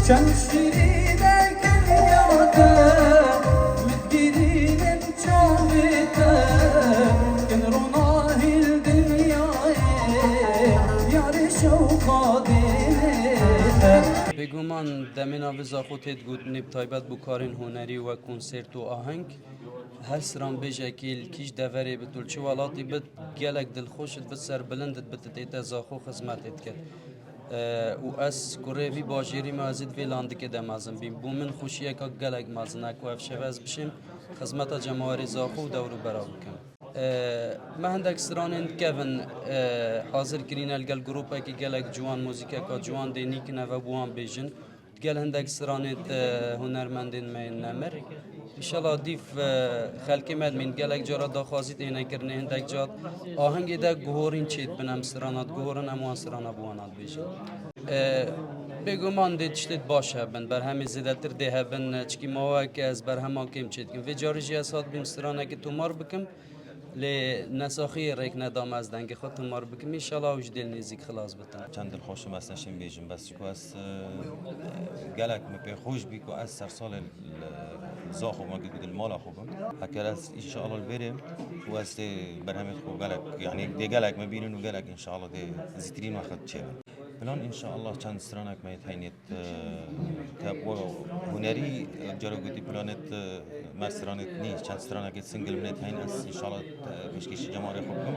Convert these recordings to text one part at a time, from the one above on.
چند شیرینه که یاده مدگیرینم چاویته کن روناهی دنیای یاری شوقا دیده بگومان دمین آویزا خودت گود نب تایبت بو کارین هنری و کنسرت و آهنگ هر سران بیجه کیل کیش دوری بتول چه والاتی بد گلک دلخوشت بد سر بلندت بتتیت زاخو خزمتت کرد و از کره باجری مازید ویلاند که دمازم بیم بو من خوشیه که گلک مازنک و افشواز بشیم خدمت جماهیر زاخو دورو برا بکن ما هندک سرانند کهون حاضر کرین الگل گروپا که گلک جوان موزیکا که جوان دینی که نو بوان بیجن گل هندک سرانند هنرمندین من نمر انشالله دیف خلکی مد من گلک جرا داخازید اینه کرنه هندک جات آهنگ ده گهورین چید بنام سرانات گهورن اموان سرانا بوانات بیجن بگومان دید چتید باشه بن بر همه زیادتر ده بن چکی ماها که از بر هم حاکم چید کن و جاری اسات بیم سرانه که تومار بکم لی نساخی ریک ندام از دنگ خود تومار بکم انشالله وش دل نزیک خلاص بتن چند دل خوشم است نشیم بیجم بس چکو از گلک مپی خوش بی که از سر سال زاخو ما قد المال خوبم هكذا ان شاء الله البرم واس برهمت خو قالك يعني دي قالك ما بينن وقالك ان شاء الله دي زيترين واخد شيء بلان ان شاء الله كان سرانك ما يتهينت كاب هنري جرى قدي بلانت ما سرانت ني كان سرانك سنجل من يتهين ان شاء الله مش كيش جماعه خوبكم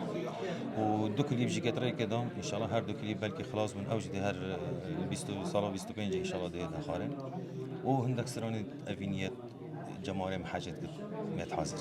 ودو كليب جي كتري كده ان شاء الله هر دو كليب بلكي خلاص من اوج دي هر 20 سال 25 ان شاء الله دي دخارن وهندك سرانت افينيات جماعه محاجت ميت حاضر